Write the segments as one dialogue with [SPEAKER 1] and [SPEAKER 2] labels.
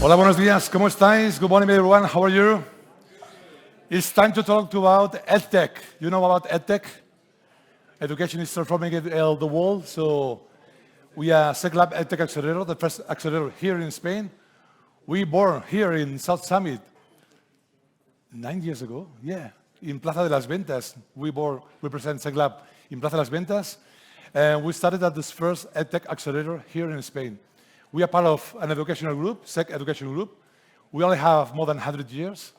[SPEAKER 1] Hola, buenos días. ¿Cómo estáis? Good morning, everyone. How are you? It's time to talk about Edtech. You know about Edtech? Education is transforming the world. So we are SecLab Edtech Accelerator, the first accelerator here in Spain. We born here in South Summit 9 years ago. Yeah, in Plaza de las Ventas. We present SecLab in Plaza de las Ventas. And we started at this first Edtech Accelerator here in Spain. We are part of an educational group, Sec Education Group. We only have more than 100 years,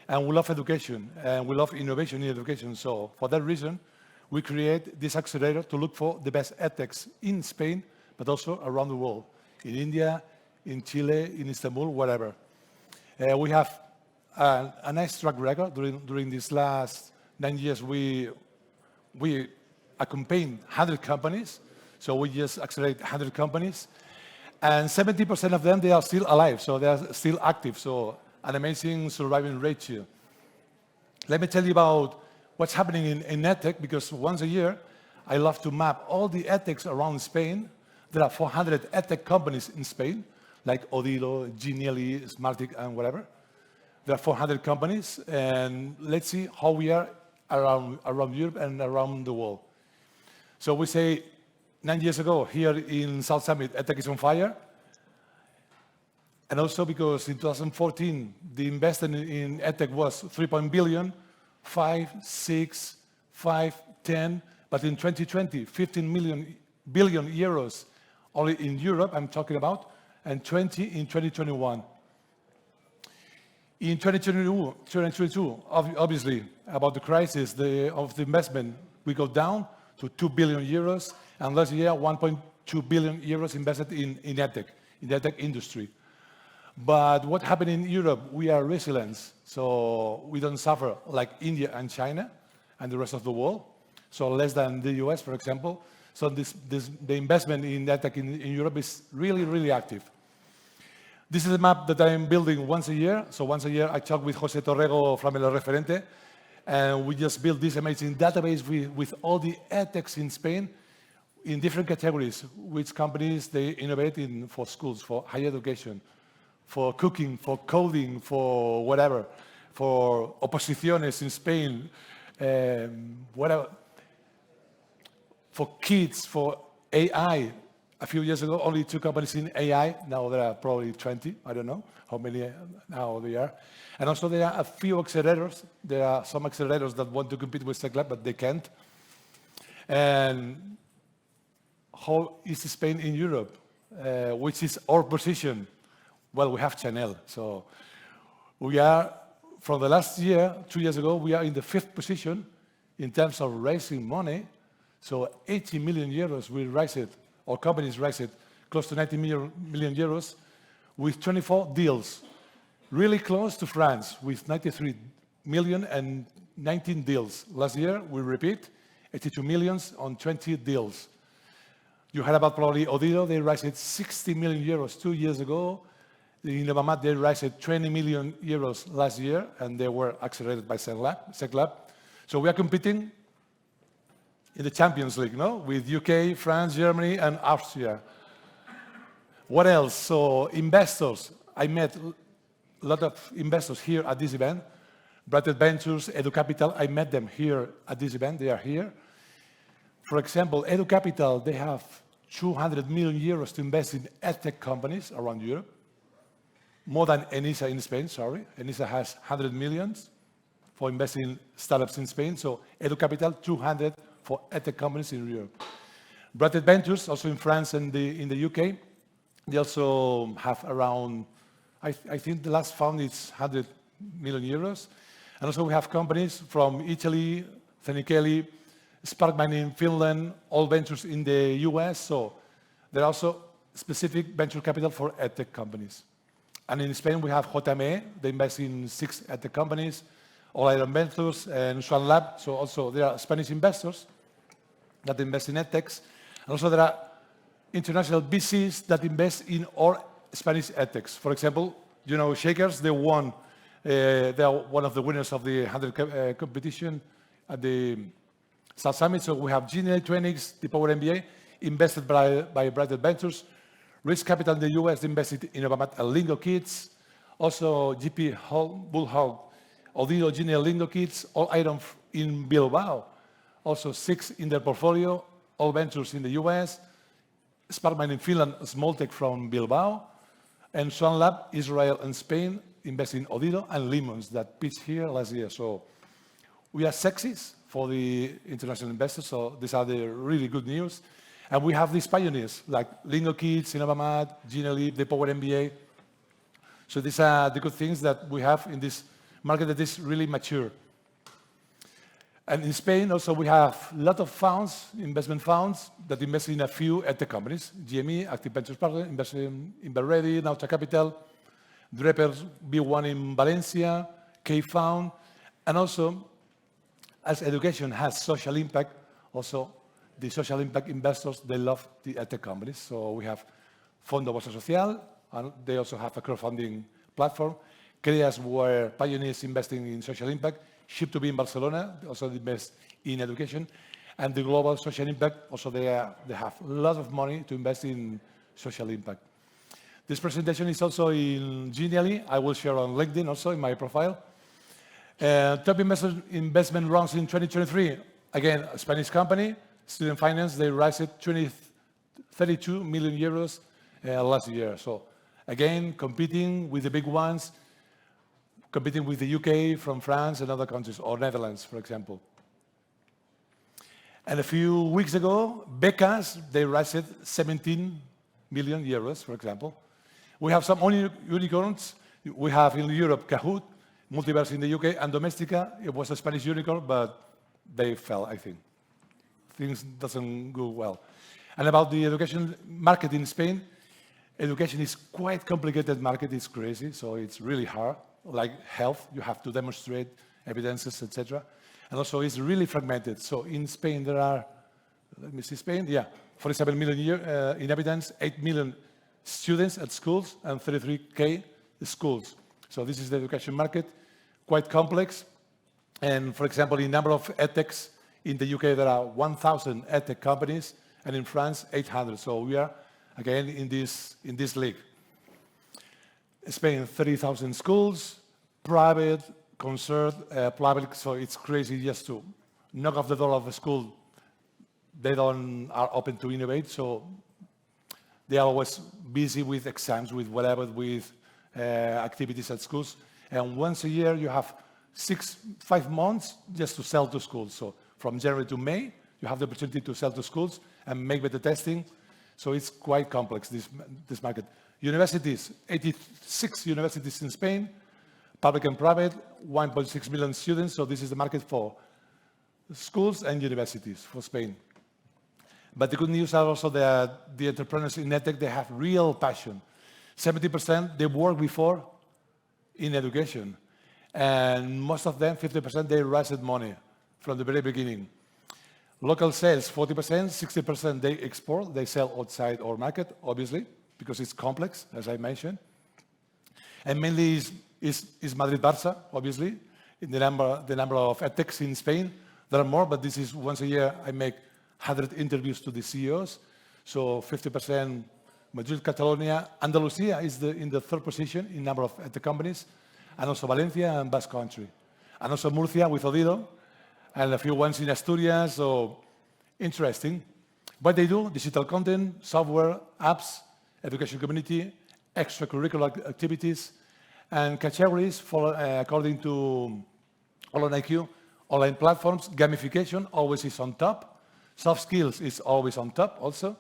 [SPEAKER 1] and we love education, and we love innovation in education. So for that reason, we create this accelerator to look for the best edtechs in Spain, but also around the world, in India, in Chile, in Istanbul, wherever. We have a nice track record during these last 9 years. We accompanied 100 companies, so we just accelerate 100 companies. And 70% of them, they are still alive, so they are still active, so an amazing surviving ratio. Let me tell you about what's happening in edtech, because once a year, I love to map all the edtechs around Spain. There are 400 edtech companies in Spain, like Odilo, Genially, Smartic, and whatever. There are 400 companies, and let's see how we are around Europe and around the world. So we say, 9 years ago, here in South Summit, Edtech is on fire. And also because in 2014, the investment in Edtech was 3 billion, 5, 6, 5, 10. But in 2020, 15 billion euros only in Europe, I'm talking about, and 20 in 2021. In 2022, obviously, about the crisis of the investment, we go down to 2 billion euros, and last year, 1.2 billion euros invested in Edtech, in the Edtech industry. But what happened in Europe, we are resilient, so we don't suffer like India and China and the rest of the world, so less than the US, for example. So the investment in Edtech in Europe is really, really active. This is a map that I'm building once a year. So once a year, I talk with José Torrego from El Referente, and we just build this amazing database with all the edtechs in Spain in different categories, which companies they innovate in for schools, for higher education, for cooking, for coding, for whatever, for oposiciones in Spain, whatever, for kids, for AI. A few years ago, only 2 companies in AI. Now there are probably 20. I don't know how many now there are. And also there are a few accelerators. There are some accelerators that want to compete with SecLab, but they can't. And how is Spain in Europe? Which is our position? Well, we have Chanel. So we are, from the last year, 2 years ago, we are in the 5th position in terms of raising money. So 80 million euros we raise it, or companies raise it, close to 90 million euros with 24 deals. Really close to France with 93 million and 19 deals. Last year, we repeat, 82 millions on 20 deals. You heard about probably Odilo, they raised 60 million euros 2 years ago. In Novamat, they raised 20 million euros last year, and they were accelerated by SecLab. So we are competing in the Champions League, no? With UK, France, Germany, and Austria. What else? So investors, I met a lot of investors here at this event. Brighted Ventures, Edu Capital, I met them here at this event, they are here. For example, Edu Capital, they have 200 million euros to invest in edtech companies around Europe. More than Enisa in Spain, sorry. Enisa has 100 millions for investing in startups in Spain. So Edu Capital, 200 for edtech companies in Europe. Brighted Ventures, also in France and in the UK. They also have around, I think the last fund is 100 million euros. And also we have companies from Italy, Zanichelli, Sparkman in Finland, all ventures in the US. So there are also specific venture capital for edtech companies. And in Spain, we have JME, they invest in 6 edtech companies, All Iron Ventures and Swan Lab. So also there are Spanish investors that invest in edtechs. And also there are international VCs that invest in all Spanish edtechs. For example, you know, Shakers, they won. They are one of the winners of the 100 competition at the South Summit. So we have Genially, 20x, the Power MBA, invested by Brighted Ventures. Risk Capital in the US invested in Obamat and Lingo Kids. Also, GP Bullhog, Odido, Genial, Lingo Kids, all items in Bilbao. Also, 6 in their portfolio, all ventures in the US. Sparkman in Finland, Smalltech from Bilbao. And Swan Lab, Israel and Spain, investing in Odido and Lemons that pitched here last year. So we are sexies for the international investors, so these are the really good news. And we have these pioneers like Lingo Kids, Innovamat, Genially, the Power MBA. So these are the good things that we have in this market that is really mature. And in Spain also we have a lot of funds, investment funds, that invest in a few edtech companies. GME, Active Ventures Partner, investing in Berredi, Nauta Capital, Drepers B1 in Valencia, K-Found, and also as education has social impact, also the social impact investors, they love the edtech companies. So we have Fondo Bolsa Social, and they also have a crowdfunding platform. Creas were pioneers investing in social impact. Ship to be in Barcelona, also invest in education. And the global social impact, also they have a lot of money to invest in social impact. This presentation is also in Genially. I will share on LinkedIn also in my profile. Top investment rounds in 2023. Again, a Spanish company, Student Finance, they raised 32 million euros last year. So again, competing with the big ones, competing with the UK, from France and other countries, or Netherlands, for example. And a few weeks ago, Becas, they raised 17 million euros, for example. We have some unicorns. We have in Europe, Kahoot, Multiverse in the UK, and Domestica. It was a Spanish unicorn, but they fell, I think. Things doesn't go well. And about the education market in Spain, education is quite complicated market, it's crazy, so it's really hard. Like health, you have to demonstrate evidences, etc. And also it's really fragmented. So in Spain there are, let me see Spain, yeah, 47 million inhabitants, 8 million students at schools, and 33K schools. So this is the education market, quite complex. And for example, in number of edtechs, in the UK there are 1,000 edtech companies, and in France 800. So we are again in this league. Spain, 30,000 schools, private, concert, public, so it's crazy just to knock off the door of a school. They are open to innovate, so they are always busy with exams, with whatever, with activities at schools. And once a year you have 5 months just to sell to schools. So from January to May, you have the opportunity to sell to schools and make better testing. So it's quite complex, this market. Universities, 86 universities in Spain, public and private, 1.6 million students. So this is the market for schools and universities for Spain. But the good news are also that the entrepreneurs in edtech, they have real passion. 70%, they worked before in education. And most of them, 50%, they raised money from the very beginning. Local sales, 40%, 60% they export, they sell outside our market, obviously, because it's complex, as I mentioned. And mainly is Madrid-Barça, obviously, in the number of edtechs in Spain. There are more, but this is once a year I make 100 interviews to the CEOs. So 50% Madrid, Catalonia. Andalusia is in the 3rd position in number of edtech companies, and also Valencia and Basque Country. And also Murcia with Odido, and a few ones in Asturias, so interesting. What they do, digital content, software, apps, education community, extracurricular activities, and categories for, according to Online IQ, online platforms, gamification always is on top, soft skills is always on top also,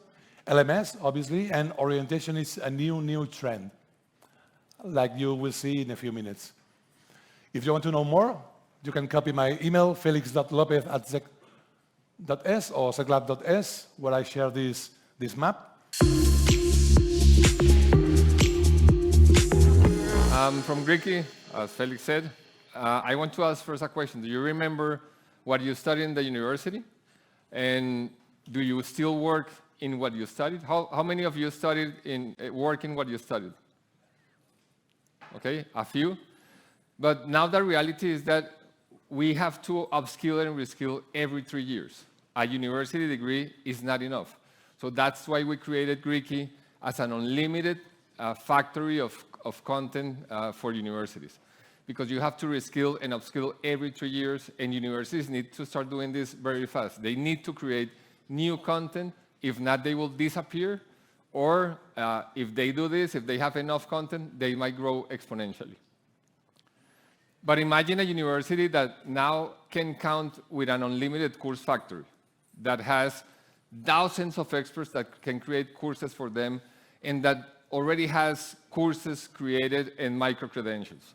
[SPEAKER 1] LMS obviously, and orientation is a new trend, like you will see in a few minutes. If you want to know more, you can copy my email, felix.lopez@zec.es or zeclab.es, where I share this map.
[SPEAKER 2] I'm from Greece, as Felix said. I want to ask first a question. Do you remember what you studied in the university? And do you still work in what you studied? How many of you studied work in what you studied? Okay, a few. But now the reality is that we have to upskill and reskill every 3 years. A university degree is not enough. So that's why we created Greeky, as an unlimited factory of content for universities. Because you have to reskill and upskill every 3 years, and universities need to start doing this very fast. They need to create new content. If not, they will disappear. Or if they do this, if they have enough content, they might grow exponentially. But imagine a university that now can count with an unlimited course factory that has thousands of experts that can create courses for them and that already has courses created and micro-credentials.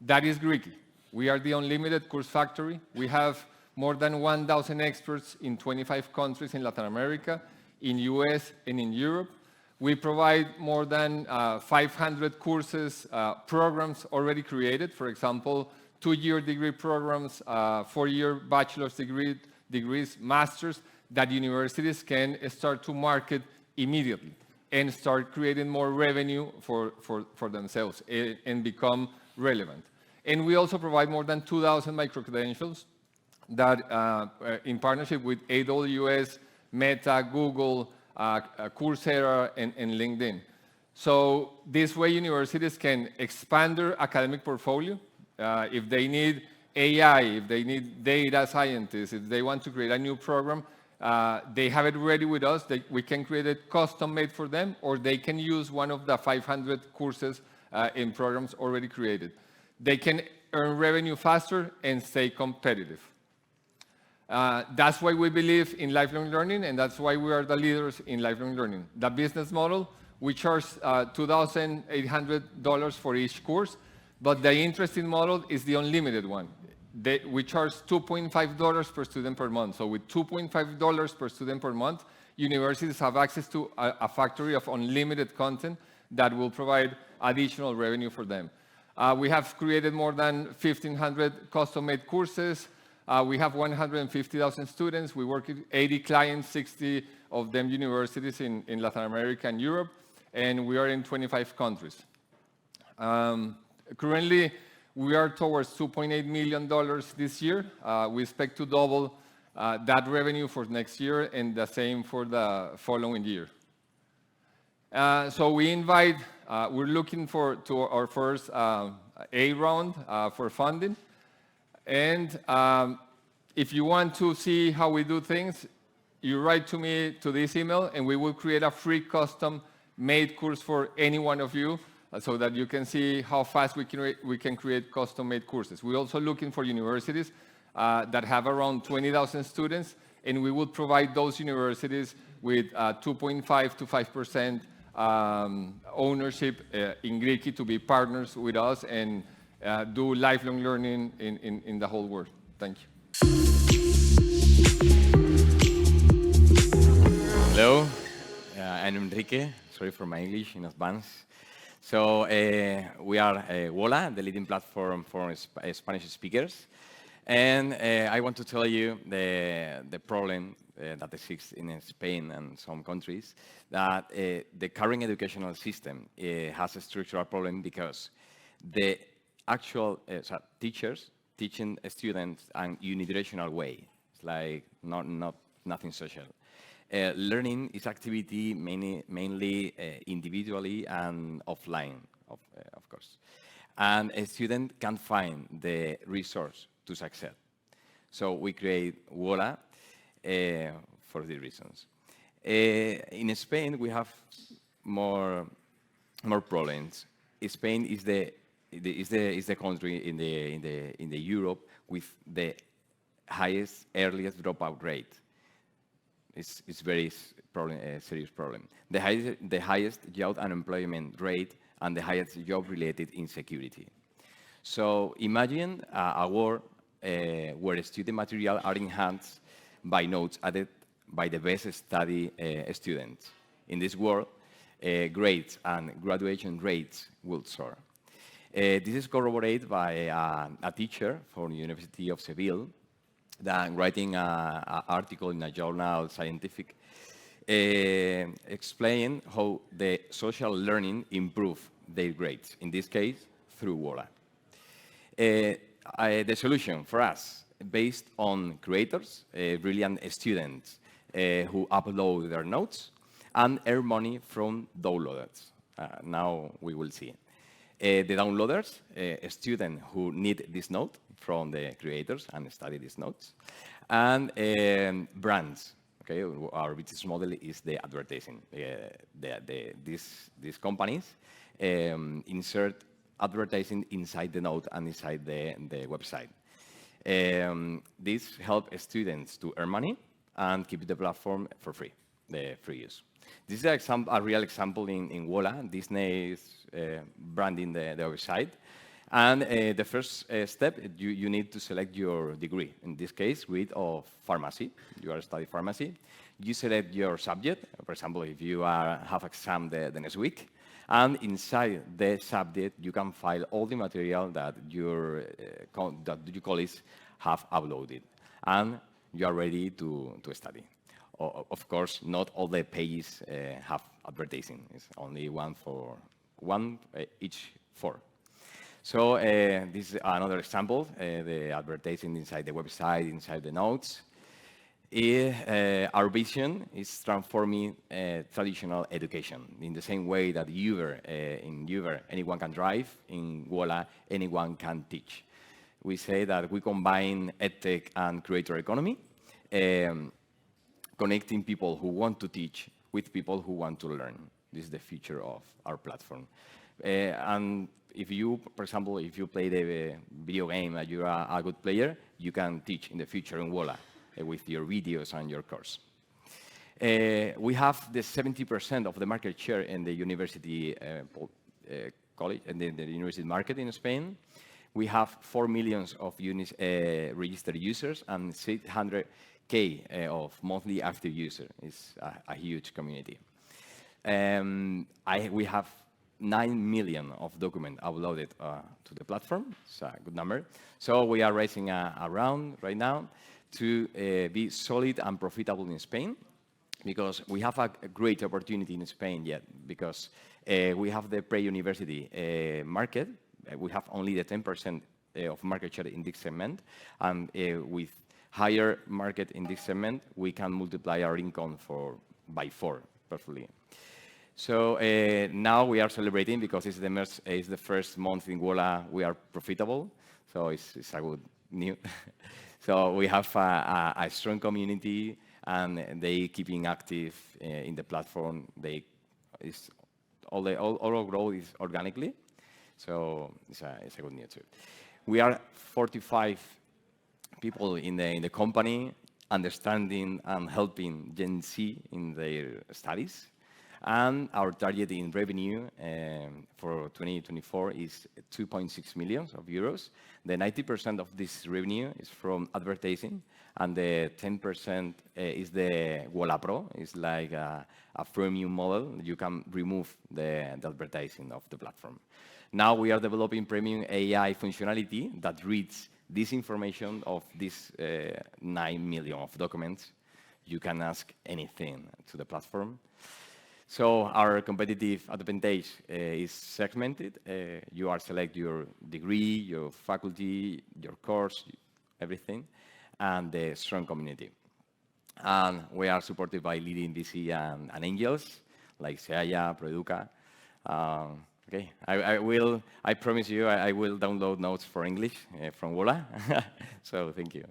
[SPEAKER 2] That is Greeky. We are the unlimited course factory. We have more than 1,000 experts in 25 countries in Latin America, in US, and in Europe. We provide more than 500 courses, programs already created. For example, 2-year degree programs, 4-year bachelor's degrees, masters, that universities can start to market immediately and start creating more revenue for themselves and become relevant. And we also provide more than 2,000 micro-credentials that, in partnership with AWS, Meta, Google, Coursera, and LinkedIn. So this way, universities can expand their academic portfolio. If they need AI, if they need data scientists, if they want to create a new program, they have it ready with us. We can create it custom-made for them, or they can use one of the 500 courses in programs already created. They can earn revenue faster and stay competitive. That's why we believe in lifelong learning, and that's why we are the leaders in lifelong learning. The business model, we charge $2,800 for each course, but the interesting model is the unlimited one. We charge $2.5 per student per month. So with $2.5 per student per month, universities have access to a factory of unlimited content that will provide additional revenue for them. We have created more than 1,500 custom-made courses. We have 150,000 students. We work with 80 clients, 60 of them universities in Latin America and Europe, and we are in 25 countries. Currently, we are towards $2.8 million this year. We expect to double that revenue for next year and the same for the following year. So we're looking to our first A round for funding. And if you want to see how we do things, you write to me to this email, and we will create a free custom-made course for any one of you so that you can see how fast we can create custom-made courses. We're also looking for universities that have around 20,000 students, and we will provide those universities with 2.5 to 5% ownership in Greeky to be partners with us and do lifelong learning in the whole world. Thank you.
[SPEAKER 3] Hello, I'm Enrique. Sorry for my English in advance. So we are WOLA, the leading platform for Spanish speakers. And I want to tell you the problem that exists in Spain and some countries, that the current educational system has a structural problem because the actual teachers teaching students in unidirectional way. It's like nothing social. Learning is activity mainly individually and offline, of course. And a student can find the resource to succeed. So we create WOLA for these reasons. In Spain, we have more problems. Spain is the country in the Europe with the highest earliest dropout rate. It's very serious problem. The highest job unemployment rate and the highest job-related insecurity. So imagine a world where student material are enhanced by notes added by the best study students. In this world, grades and graduation rates will soar. This is corroborated by a teacher from the University of Seville that writing an article in a journal Scientific explain how the social learning improve their grades, in this case, through WOLA. The solution for us, based on creators, brilliant students who upload their notes, and earn money from downloaders. Now we will see. The downloaders, students who need this note from the creators and study these notes, and brands. Okay, our business model is the advertising. These companies insert advertising inside the note and inside the website. This helps students to earn money and keep the platform for free, the free use. This is a real example in Wola. Disney is branding the website. And the first step, you need to select your degree. In this case, of pharmacy. You are studying pharmacy. You select your subject. For example, if you have exam the next week. And inside the subject, you can file all the material that your colleagues have uploaded. And you are ready to study. Of course, not all the pages have advertising. It's only one each 4. So this is another example, the advertising inside the website, inside the notes. Our vision is transforming traditional education in the same way that in Uber, anyone can drive, in Wola, anyone can teach. We say that we combine edtech and creator economy, connecting people who want to teach with people who want to learn. This is the future of our platform. And if you, for example, if you play the video game and you're a good player, you can teach in the future in Wola with your videos and your course. We have the 70% of the market share in the university college and the university market in Spain. We have 4 million of registered users and 600K of monthly active users. It's a huge community. We have 9 million of documents uploaded to the platform. It's a good number. So we are raising a round right now to be solid and profitable in Spain, because we have a great opportunity in Spain yet, because we have the pre-university market. We have only the 10% of market share in this segment, and with higher market in this segment, we can multiply our income by 4 perfectly. So now we are celebrating because it's the first month in Wola we are profitable. So it's a good news. So we have a strong community, and they keeping active in the platform. All our growth is organically. So it's a good news too. We are 45 people in the company, understanding and helping Gen Z in their studies. And our target in revenue for 2024 is 2.6 million euros. The 90% of this revenue is from advertising, and the 10% is the Wola Pro. It's like a freemium model. You can remove the advertising of the platform. Now we are developing premium AI functionality that reads this information of these 9 million of documents. You can ask anything to the platform. So our competitive advantage is segmented. You are select your degree, your faculty, your course, everything, and the strong community. And we are supported by leading VC and angels like Seaya, Proeduca. Okay, I promise you, I will download notes for English from Wola. So thank you.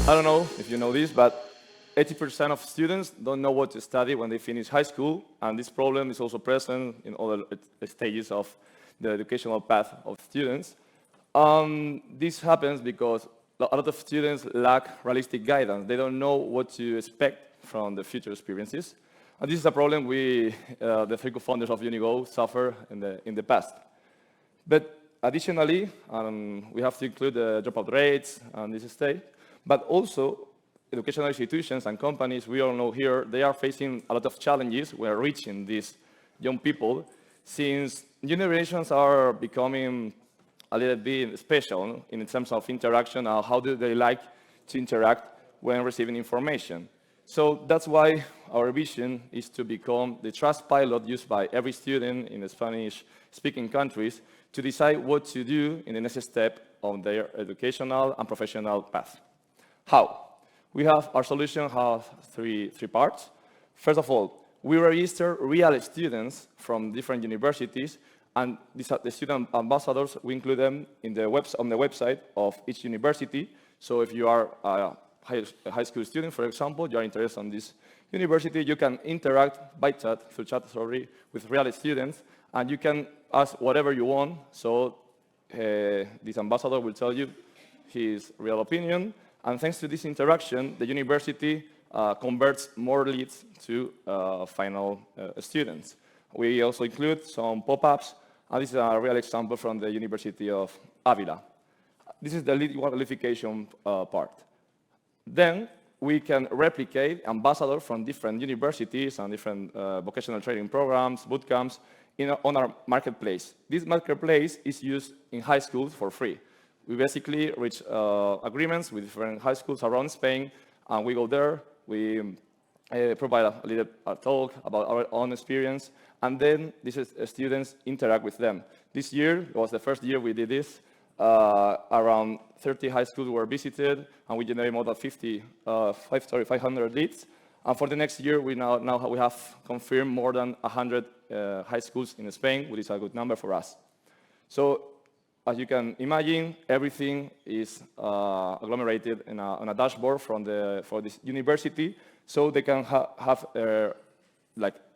[SPEAKER 4] I don't know if you know this, but 80% of students don't know what to study when they finish high school, and this problem is also present in other stages of the educational path of students. This happens because a lot of students lack realistic guidance. They don't know what to expect from the future experiences. And this is a problem we, the 3 co-founders of Unigo, suffer in the past. But additionally, we have to include the dropout rates and this state. But also, educational institutions and companies, we all know here, they are facing a lot of challenges when reaching these young people, since generations are becoming a little bit special in terms of interaction, and how do they like to interact when receiving information. So that's why our vision is to become the trust pilot used by every student in the Spanish-speaking countries to decide what to do in the next step on their educational and professional path. How? Our solution has three parts. First of all, we register real students from different universities, and the student ambassadors, we include them on the website of each university. So if you are a high school student, for example, you are interested in this university, you can interact through chat, with real students, and you can ask whatever you want. So this ambassador will tell you his real opinion, and thanks to this interaction, the university converts more leads to final students. We also include some pop-ups, and this is a real example from the University of Avila. This is the lead qualification part. Then we can replicate ambassadors from different universities and different vocational training programs, boot camps, on our marketplace. This marketplace is used in high schools for free. We basically reach agreements with different high schools around Spain, and we go there, we provide a little talk about our own experience, and then these students interact with them. This year was the first year we did this. Around 30 high schools were visited, and we generated more than 500 leads. And for the next year, we have confirmed more than 100 high schools in Spain, which is a good number for us. So, as you can imagine, everything is agglomerated on a dashboard for this university, so they can have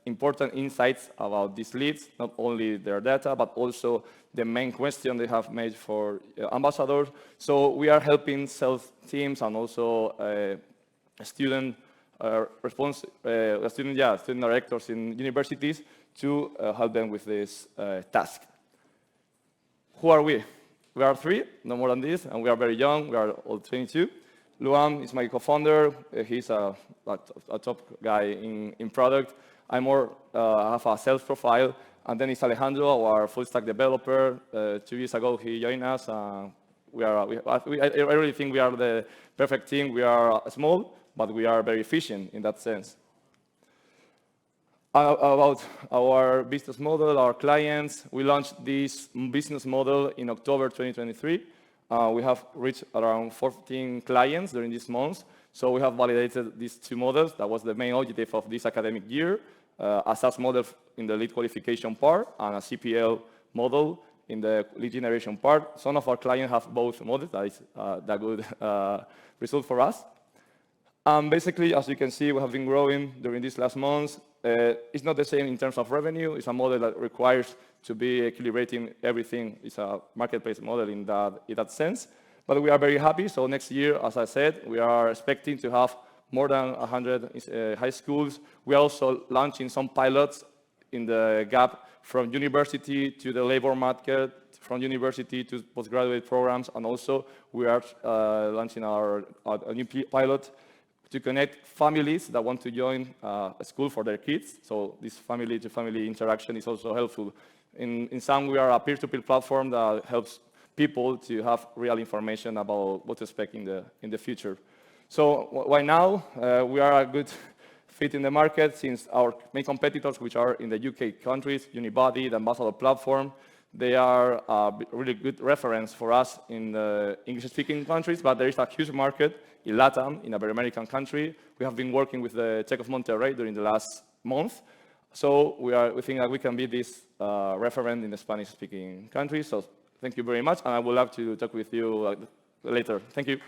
[SPEAKER 4] important insights about these leads, not only their data, but also the main question they have made for ambassadors. So we are helping sales teams and also student directors in universities to help them with this task. Who are we? We are three, no more than this, and we are very young. We are all 22. Luan is my co-founder. He's a top guy in product. I have a sales profile. And then it's Alejandro, our full-stack developer. 2 years ago, he joined us. I really think we are the perfect team. We are small, but we are very efficient in that sense. About our business model, our clients, we launched this business model in October 2023. We have reached around 14 clients during these months. So we have validated these two models. That was the main objective of this academic year. A SaaS model in the lead qualification part and a CPL model in the lead generation part. Some of our clients have both models. That is a good result for us. Basically, as you can see, we have been growing during these last months. It's not the same in terms of revenue. It's a model that requires to be equilibrating everything. It's a marketplace model in that sense. But we are very happy. So next year, as I said, we are expecting to have more than 100 high schools. We are also launching some pilots in the gap from university to the labor market, from university to postgraduate programs, and also we are launching a new pilot to connect families that want to join a school for their kids. So this family-to-family interaction is also helpful. In some, we are a peer-to-peer platform that helps people to have real information about what to expect in the future. So why now? We are a good fit in the market since our main competitors, which are in the UK countries, Unibody, the Ambassador platform, they are a really good reference for us in the English-speaking countries, but there is a huge market in LATAM, in a very American country. We have been working with the Tech of Monterrey during the last month. So we think that we can be this referent in the Spanish-speaking countries. So thank you very much, and I would love to talk with you later. Thank you.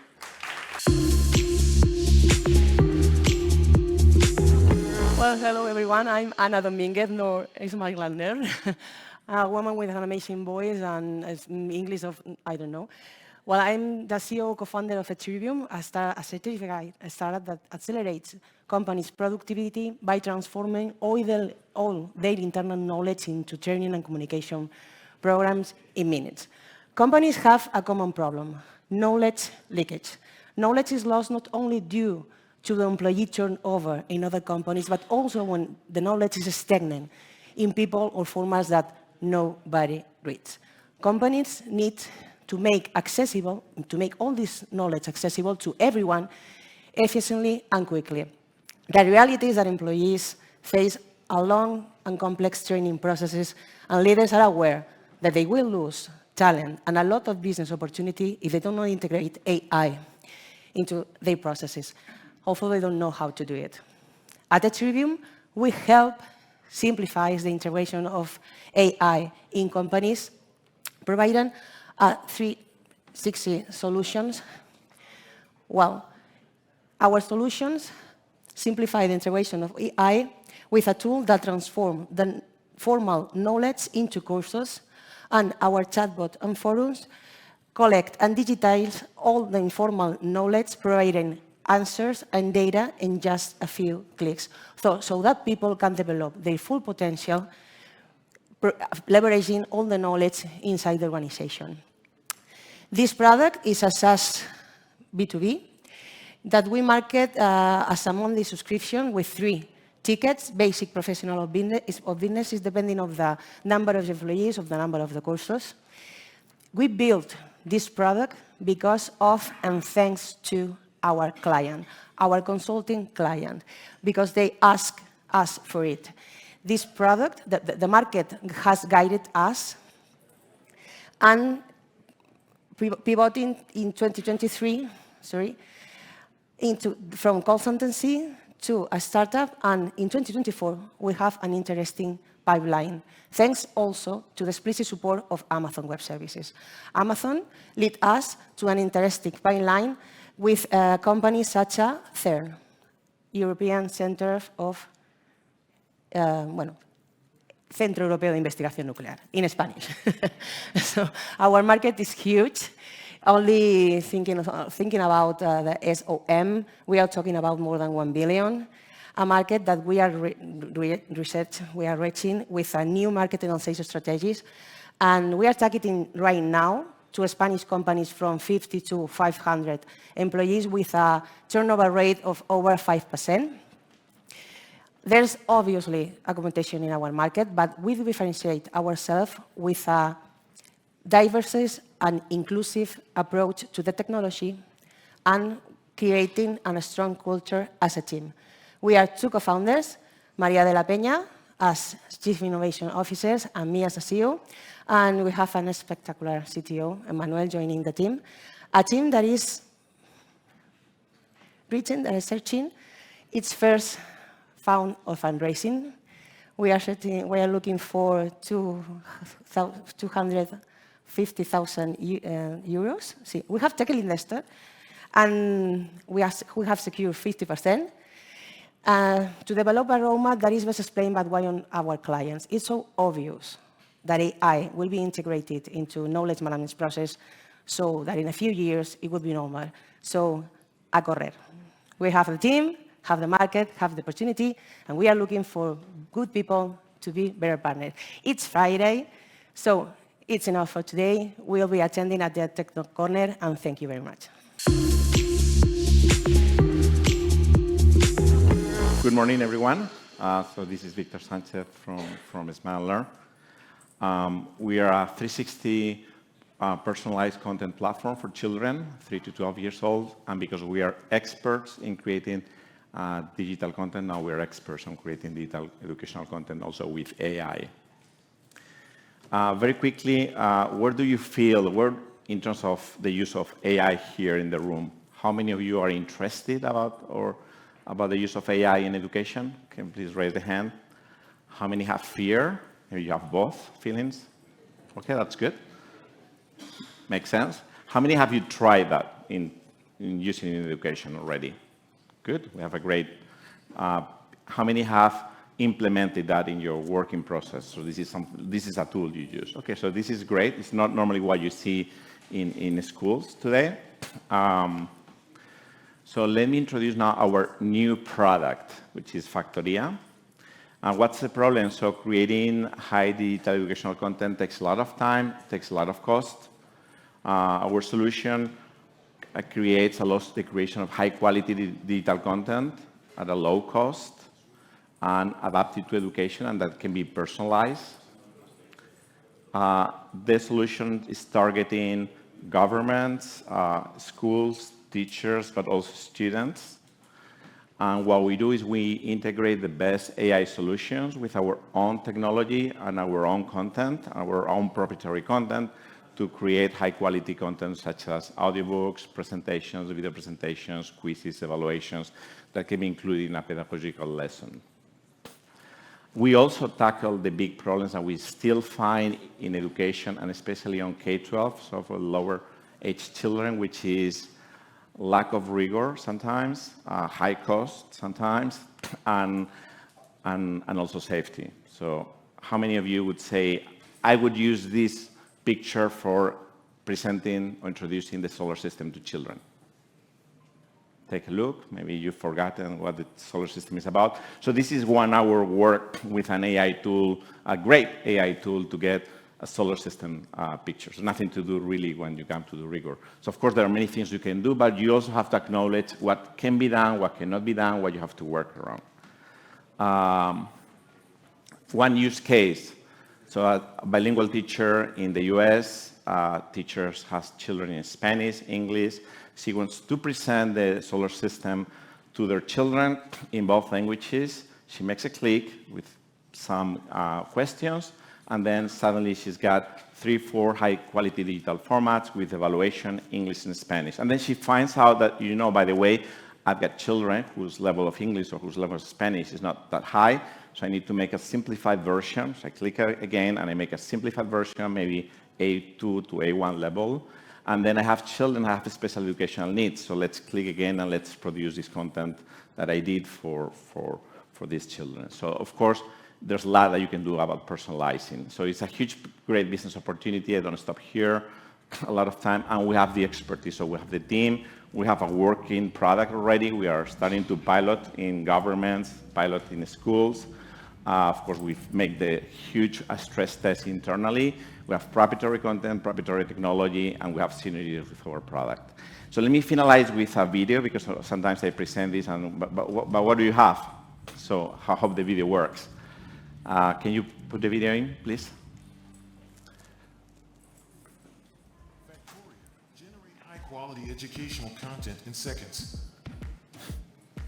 [SPEAKER 5] Well, hello everyone. I'm Ana Dominguez, is my name. A woman with an amazing voice and English of, I don't know. Well, I'm the CEO, co-founder of Etrivium, a startup that accelerates companies' productivity by transforming all their internal knowledge into training and communication programs in minutes. Companies have a common problem: knowledge leakage. Knowledge is lost not only due to the employee turnover in other companies, but also when the knowledge is stagnant in people or formats that nobody reads. Companies need to make all this knowledge accessible to everyone efficiently and quickly. The reality is that employees face a long and complex training processes, and leaders are aware that they will lose talent and a lot of business opportunity if they do not integrate AI into their processes, although they don't know how to do it. At Trivium, we help simplify the integration of AI in companies, providing 360 solutions. Well, our solutions simplify the integration of AI with a tool that transforms the formal knowledge into courses, and our chatbot and forums collect and digitize all the informal knowledge, providing answers and data in just a few clicks, so that people can develop their full potential, leveraging all the knowledge inside the organization. This product is a SaaS B2B that we market as a monthly subscription with 3 tickets, basic, professional, or business, is depending on the number of employees, of the number of the courses. We built this product because of and thanks to our client, our consulting client, because they ask us for it. This product, the market has guided us, and pivoting in 2023, from consultancy to a startup, and in 2024, we have an interesting pipeline, thanks also to the explicit support of Amazon Web Services. Amazon led us to an interesting pipeline with companies such as CERN, European Center of, Centro Europeo de Investigación Nuclear, in Spanish. So our market is huge. Only thinking about the SOM, we are talking about more than 1 billion, a market that we are reaching with a new marketing and sales strategies. And we are targeting right now to Spanish companies from 50 to 500 employees with a turnover rate of over 5%. There's obviously a competition in our market, but we differentiate ourselves with a diverse and inclusive approach to the technology and creating a strong culture as a team. We are 2 co-founders, María de la Peña as Chief Innovation Officer and me as a CEO, and we have a spectacular CTO, Emmanuel, joining the team. A team that is searching its first round of fundraising. We are looking for 250,000 euros. See, we have technical investor, and we have secured 50%. To develop a roadmap that is best explained by one of our clients. It's so obvious that AI will be integrated into knowledge management process, so that in a few years it will be normal. So, a correr. We have the team, have the market, have the opportunity, and we are looking for good people to be better partners. It's Friday, so it's enough for today. We'll be attending at the Edtech Corner, and thank you very much.
[SPEAKER 6] Good morning, everyone. So this is Victor Sanchez from Smile Learn. We are a 360 personalized content platform for children, 3 to 12 years old. And because we are experts in creating digital content, now we are experts on creating digital educational content also with AI. Very quickly, where do you feel, in terms of the use of AI here in the room, how many of you are interested about the use of AI in education? Can you please raise the hand? How many have fear? Maybe you have both feelings. Okay, that's good. Makes sense. How many have you tried that in using in education already? Good, we have a great. How many have implemented that in your working process? So this is a tool you use. Okay, so this is great. It's not normally what you see in schools today. So let me introduce now our new product, which is Factoría. And what's the problem? So creating high digital educational content takes a lot of time, takes a lot of cost. Our solution creates the creation of high quality digital content at a low cost and adapted to education, and that can be personalized. The solution is targeting governments, schools, teachers, but also students. And what we do is we integrate the best AI solutions with our own technology and our own content, our own proprietary content, to create high-quality content such as audiobooks, presentations, video presentations, quizzes, evaluations that can be included in a pedagogical lesson. We also tackle the big problems that we still find in education, and especially on K-12, so for lower-age children, which is lack of rigor sometimes, high cost sometimes, and also safety. So how many of you would say, I would use this picture for presenting or introducing the solar system to children? Take a look. Maybe you've forgotten what the solar system is about. So this is 1 hour work with an AI tool, a great AI tool to get a solar system picture. So nothing to do really when you come to the rigor. So of course there are many things you can do, but you also have to acknowledge what can be done, what cannot be done, what you have to work around. One use case. So a bilingual teacher in the US, teachers has children in Spanish, English. She wants to present the solar system to their children in both languages. She makes a click with some questions, and then suddenly she's got 3-4 high-quality digital formats with evaluation, English and Spanish. And then she finds out that, by the way, I've got children whose level of English or whose level of Spanish is not that high, so I need to make a simplified version. So I click again, and I make a simplified version, maybe A2 to A1 level. And then I have children who have special educational needs. So let's click again, and let's produce this content that I did for these children. So of course, there's a lot that you can do about personalizing. So it's a huge, great business opportunity. I don't stop here a lot of time. And we have the expertise. So we have the team. We have a working product already. We are starting to pilot in governments, pilot in schools. Of course, we make the huge stress test internally. We have proprietary content, proprietary technology, and we have synergy with our product. So let me finalize with a video, because sometimes I present this, but what do you have? So I hope the video works. Can you put the video in, please?
[SPEAKER 7] Generate high-quality educational content in seconds.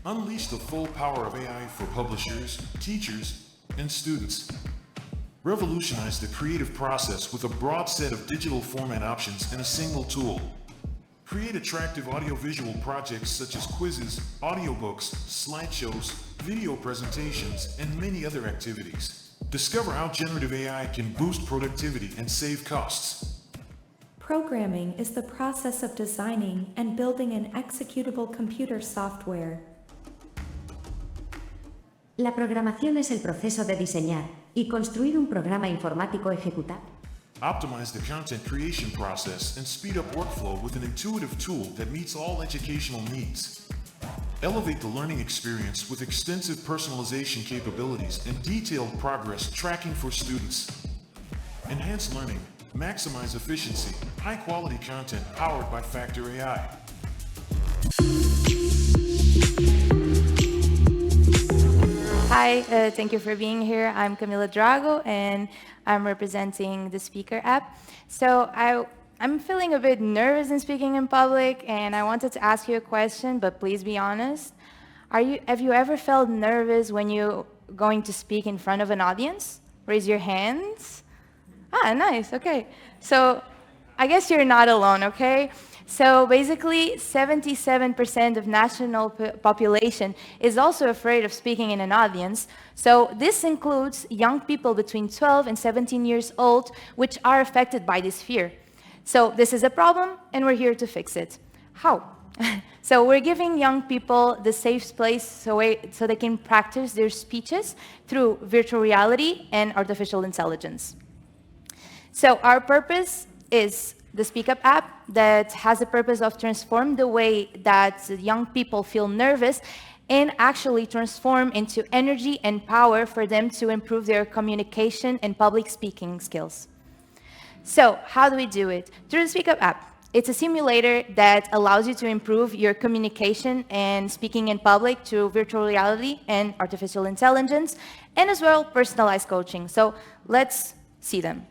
[SPEAKER 7] Unleash the full power of AI for publishers, teachers, and students. Revolutionize the creative process with a broad set of digital format options in a single tool. Create attractive audiovisual projects such as quizzes, audiobooks, slideshows, video presentations, and many other activities. Discover how generative AI can boost productivity and save costs.
[SPEAKER 8] Programming is the process of designing and building an executable computer software.
[SPEAKER 9] La programación es el proceso de diseñar y construir un programa informático ejecutable.
[SPEAKER 7] Optimize the content creation process and speed up workflow with an intuitive tool that meets all educational needs. Elevate the learning experience with extensive personalization capabilities and detailed progress tracking for students. Enhance learning, maximize efficiency, high-quality content powered by Factor AI.
[SPEAKER 10] Hi, thank you for being here. I'm Camila Drago, and I'm representing the Speaker app. So I'm feeling a bit nervous in speaking in public, and I wanted to ask you a question, but please be honest. Have you ever felt nervous when you're going to speak in front of an audience? Raise your hands. Ah, nice, okay. So I guess you're not alone, okay? So basically, 77% of national population is also afraid of speaking in an audience. So this includes young people between 12 and 17 years old, which are affected by this fear. So this is a problem, and we're here to fix it. How? So we're giving young people the safe place so they can practice their speeches through virtual reality and artificial intelligence. So our purpose is the Speak Up app that has the purpose of transform the way that young people feel nervous and actually transform into energy and power for them to improve their communication and public speaking skills. So how do we do it? Through the Speak Up app. It's a simulator that allows you to improve your communication and speaking in public through virtual reality and artificial intelligence, and as well personalized coaching. So let's see them.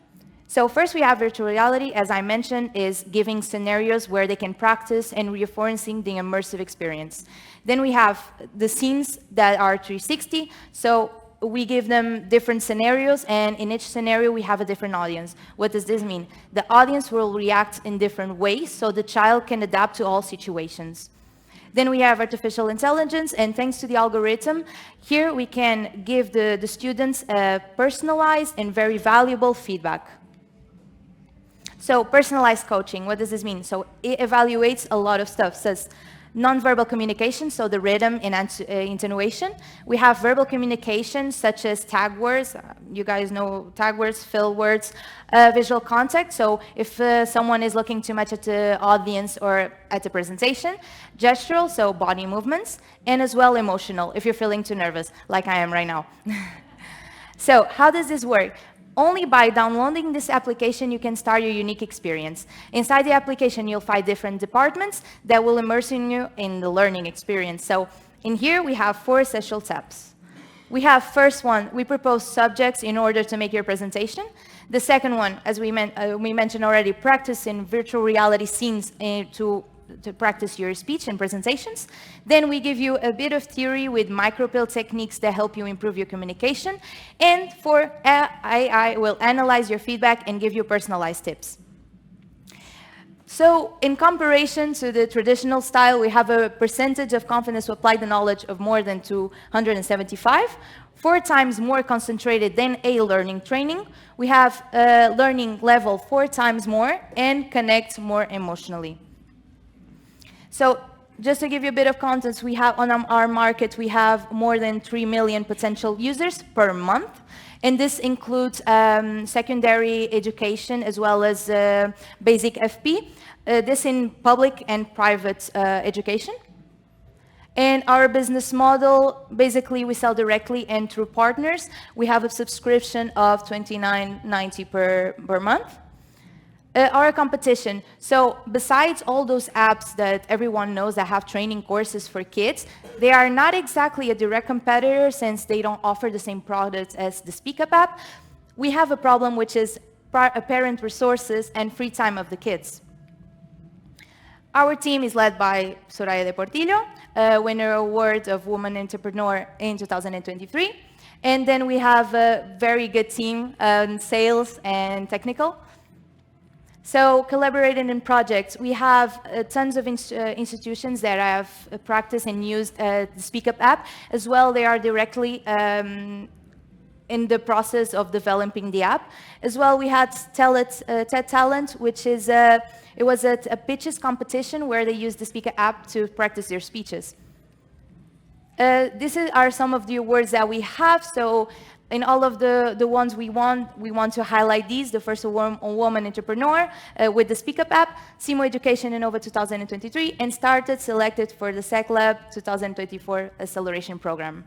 [SPEAKER 10] So first we have virtual reality, as I mentioned, is giving scenarios where they can practice and reinforcing the immersive experience. Then we have the scenes that are 360. So we give them different scenarios, and in each scenario we have a different audience. What does this mean? The audience will react in different ways, so the child can adapt to all situations. Then we have artificial intelligence, and thanks to the algorithm, here we can give the students personalized and very valuable feedback. So personalized coaching, what does this mean? So it evaluates a lot of stuff, says nonverbal communication, so the rhythm and intonation. We have verbal communication, such as tag words. You guys know tag words, fill words, visual contact. So if someone is looking too much at the audience or at the presentation, gestural, so body movements, and as well emotional, if you're feeling too nervous, like I am right now. So how does this work? Only by downloading this application, you can start your unique experience. Inside the application, you'll find different departments that will immerse you in the learning experience. So in here, we have 4 essential steps. We have first one, we propose subjects in order to make your presentation. The second one, as we mentioned already, practice in virtual reality scenes to practice your speech and presentations. Then we give you a bit of theory with micropill techniques that help you improve your communication. And for AI will analyze your feedback and give you personalized tips. So in comparison to the traditional style, we have a percentage of confidence to apply the knowledge of more than 275, 4 times more concentrated than a learning training. We have a learning level 4 times more and connect more emotionally. So just to give you a bit of context, we have on our market, we have more than 3 million potential users per month. And this includes secondary education as well as basic FP. This in public and private education. And our business model, basically we sell directly and through partners. We have a subscription of $29.90 per month. Our competition. So besides all those apps that everyone knows that have training courses for kids, they are not exactly a direct competitor since they don't offer the same products as the SpeakUp app. We have a problem which is parent resources and free time of the kids. Our team is led by Soraya de Portillo, winner award of Woman Entrepreneur in 2023. And then we have a very good team in sales and technical. So collaborating in projects, we have tons of institutions that have practiced and used the SpeakUp app. As well, they are directly in the process of developing the app. As well, we had TED Talent, which is, it was a pitches competition where they used the SpeakUp app to practice their speeches. These are some of the awards that we have. So in all of the ones we want to highlight these. The first award on Woman Entrepreneur with the SpeakUp app, CIMO Education Innova 2023, and started selected for the SEC Lab 2024 Acceleration Program.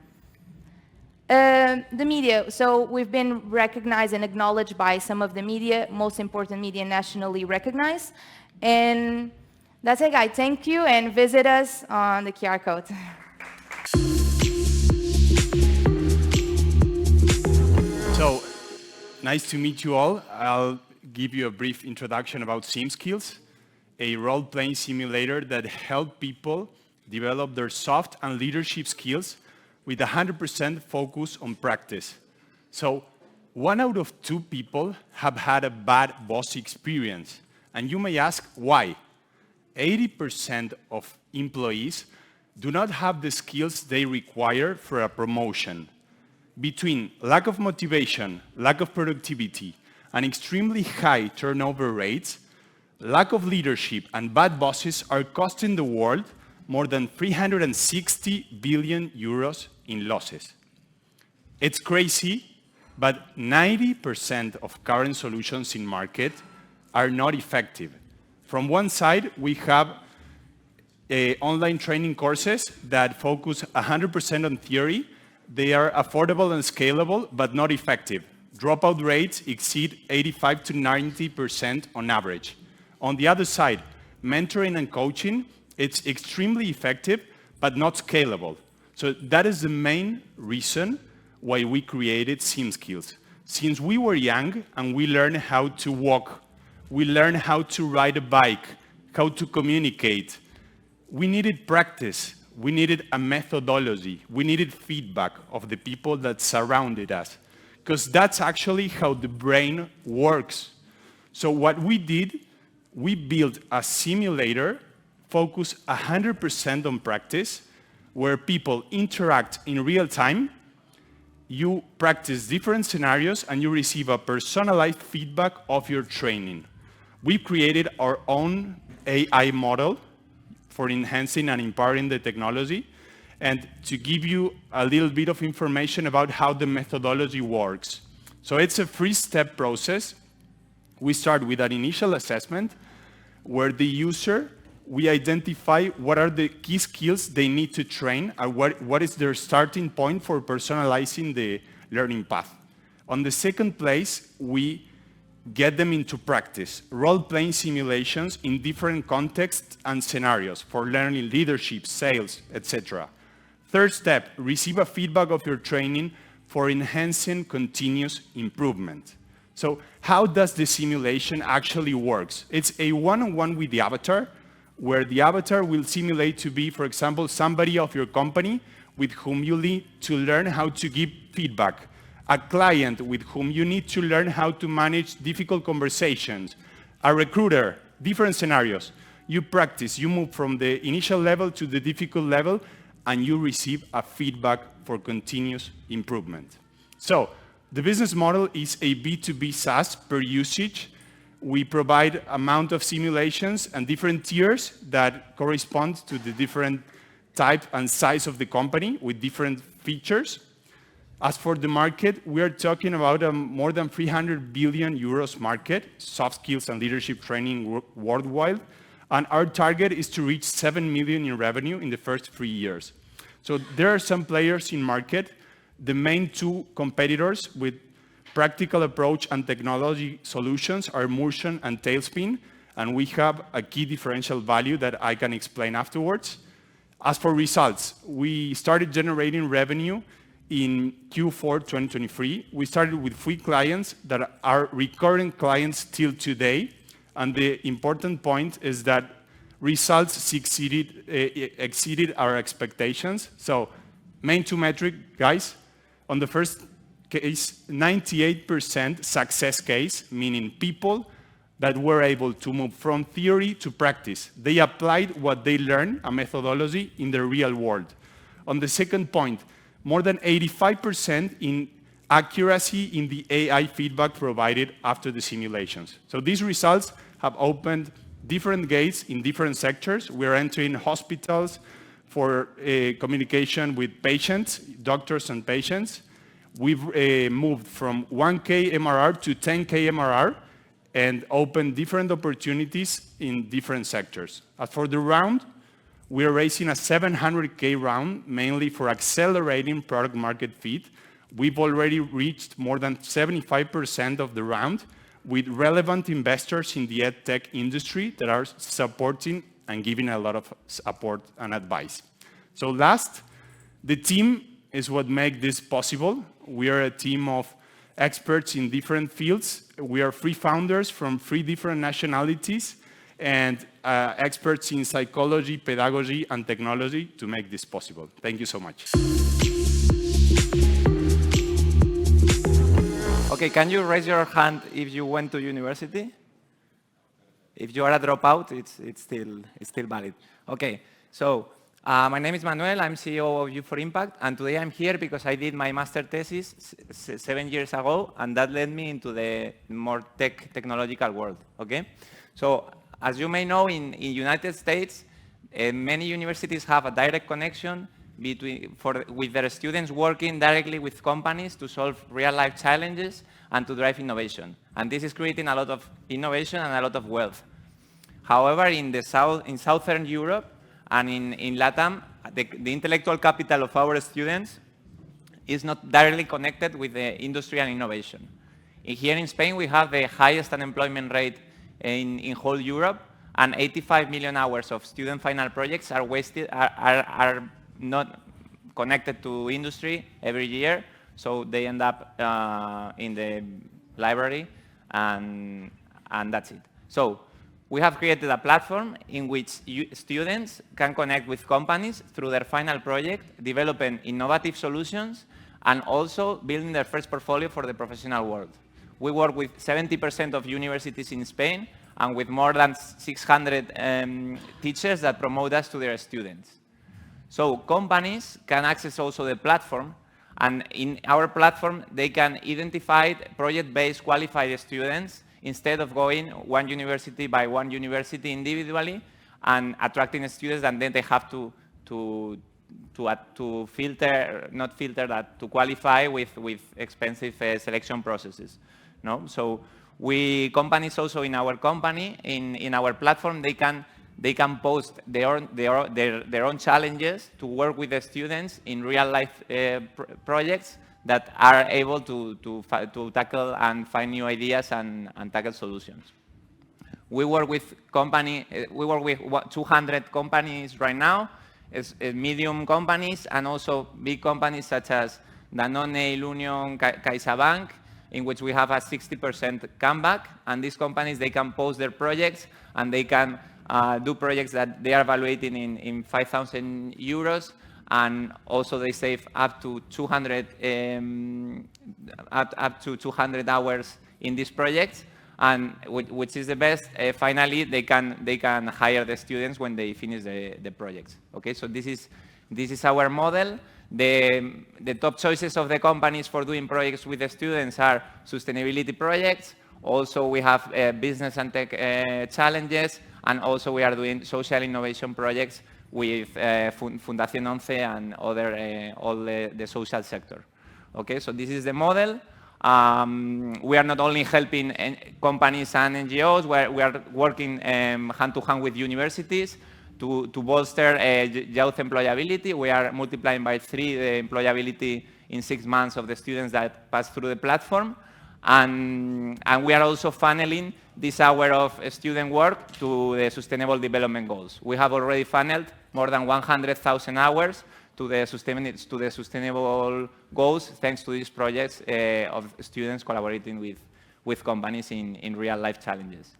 [SPEAKER 10] The media, so we've been recognized and acknowledged by some of the media, most important media nationally recognized. And that's it, guys. Thank you, and visit us on the QR code.
[SPEAKER 11] So, nice to meet you all. I'll give you a brief introduction about SimSkills, a role-playing simulator that helps people develop their soft and leadership skills with 100% focus on practice. So, 1 out of 2 people have had a bad boss experience. And you may ask, why? 80% of employees do not have the skills they require for a promotion. Between lack of motivation, lack of productivity, and extremely high turnover rates, lack of leadership and bad bosses are costing the world more than 360 billion euros in losses. It's crazy, but 90% of current solutions in market are not effective. From one side, we have online training courses that focus 100% on theory. They are affordable and scalable, but not effective. Dropout rates exceed 85 to 90% on average. On the other side, mentoring and coaching, it's extremely effective, but not scalable. So that is the main reason why we created SimSkills. Since we were young and we learned how to walk, we learned how to ride a bike, how to communicate, we needed practice. We needed a methodology. We needed feedback of the people that surrounded us, because that's actually how the brain works. So what we did, we built a simulator focused 100% on practice, where people interact in real time. You practice different scenarios and you receive a personalized feedback of your training. We created our own AI model for enhancing and empowering the technology. And to give you a little bit of information about how the methodology works. So it's a three-step process. We start with an initial assessment where the user, we identify what are the key skills they need to train and what is their starting point for personalizing the learning path. On the second place, we get them into practice, role-playing simulations in different contexts and scenarios for learning leadership, sales, etc. Third step, receive a feedback of your training for enhancing continuous improvement. So how does the simulation actually works? It's a one-on-one with the avatar, where the avatar will simulate to be, for example, somebody of your company with whom you need to learn how to give feedback, a client with whom you need to learn how to manage difficult conversations, a recruiter, different scenarios. You practice, you move from the initial level to the difficult level, and you receive a feedback for continuous improvement. So the business model is a B2B SaaS per usage. We provide amount of simulations and different tiers that correspond to the different type and size of the company with different features. As for the market, we are talking about a more than 300 billion euros market, soft skills and leadership training worldwide. And our target is to reach 7 million in revenue in the first 3 years. So there are some players in market. The main two competitors with practical approach and technology solutions are Motion and Tailspin, and we have a key differential value that I can explain afterwards. As for results, we started generating revenue in Q4 2023. We started with 3 clients that are recurring clients till today, and the important point is that results exceeded our expectations. So main 2 metric, guys, on the first case, 98% success case, meaning people that were able to move from theory to practice. They applied what they learned, a methodology, in the real world. On the second point, more than 85% in accuracy in the AI feedback provided after the simulations. So these results have opened different gates in different sectors. We're entering hospitals for communication with patients, doctors and patients. We've moved from 1K MRR to 10K MRR and opened different opportunities in different sectors. As for the round, we're raising a 700K round, mainly for accelerating product market fit. We've already reached more than 75% of the round with relevant investors in the edtech industry that are supporting and giving a lot of support and advice. So last, the team is what makes this possible. We are a team of experts in different fields. We are 3 founders from 3 different nationalities and experts in psychology, pedagogy, and technology to make this possible. Thank you so much.
[SPEAKER 12] Okay, can you raise your hand if you went to university? If you are a dropout, it's still valid. Okay, so my name is Manuel. I'm CEO of U4Impact, and today I'm here because I did my master thesis 7 years ago, and that led me into the more technological world. Okay, so as you may know, in United States, many universities have a direct connection with their students working directly with companies to solve real-life challenges and to drive innovation. And this is creating a lot of innovation and a lot of wealth. However, in Southern Europe and in LATAM, the intellectual capital of our students is not directly connected with the industry and innovation. Here in Spain, we have the highest unemployment rate in whole Europe, and 85 million hours of student final projects are not connected to industry every year, so they end up in the library, and that's it. So We have created a platform in which students can connect with companies through their final project, developing innovative solutions, and also building their first portfolio for the professional world. We work with 70% of universities in Spain and with more than 600 teachers that promote us to their students. So companies can access also the platform, and in our platform, they can identify project-based qualified students instead of going one university by one university individually and attracting students, and then they have to filter, not filter that, to qualify with expensive selection processes. No? So companies also in our company, in our platform, they can post their own challenges to work with the students in real life projects that are able to tackle and find new ideas and tackle solutions. We work with 200 companies right now, medium companies and also big companies such as Danone, L'Union, CaixaBank, in which we have a 60% comeback, and these companies, they can post their projects and they can do projects that they are evaluating in 5,000 euros, and also they save up to 200 hours in these projects, and which is the best. Finally, they can hire the students when they finish the projects. Okay, so this is our model. The top choices of the companies for doing projects with the students are sustainability projects. Also, we have business and tech challenges, and also we are doing social innovation projects with Fundación 11 and other all the social sector. Okay, so this is the model. We are not only helping companies and NGOs, we are working hand to hand with universities to bolster youth employability. We are multiplying by 3 the employability in 6 months of the students that pass through the platform. And we are also funneling this hour of student work to the Sustainable Development Goals. We have already funneled more than 100,000 hours to the sustainable goals thanks to these projects of students collaborating with companies in real life challenges.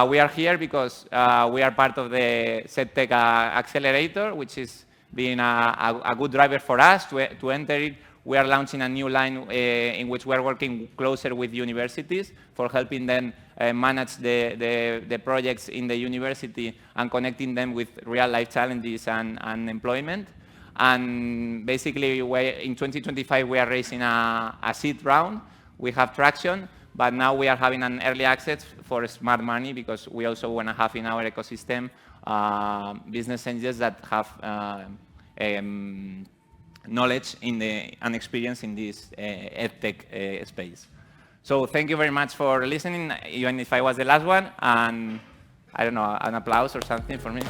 [SPEAKER 12] We are here because we are part of the Edtech accelerator, which is being a good driver for us to enter it. We are launching a new line in which we are working closer with universities for helping them manage the projects in the university and connecting them with real-life challenges and employment. And basically, in 2025, we are raising a seed round. We have traction, but now we are having an early access for smart money because we also want to have in our ecosystem business angels that have knowledge and experience in this edtech space. So thank you very much for listening, even if I was the last one, and I don't know, an applause or something for me.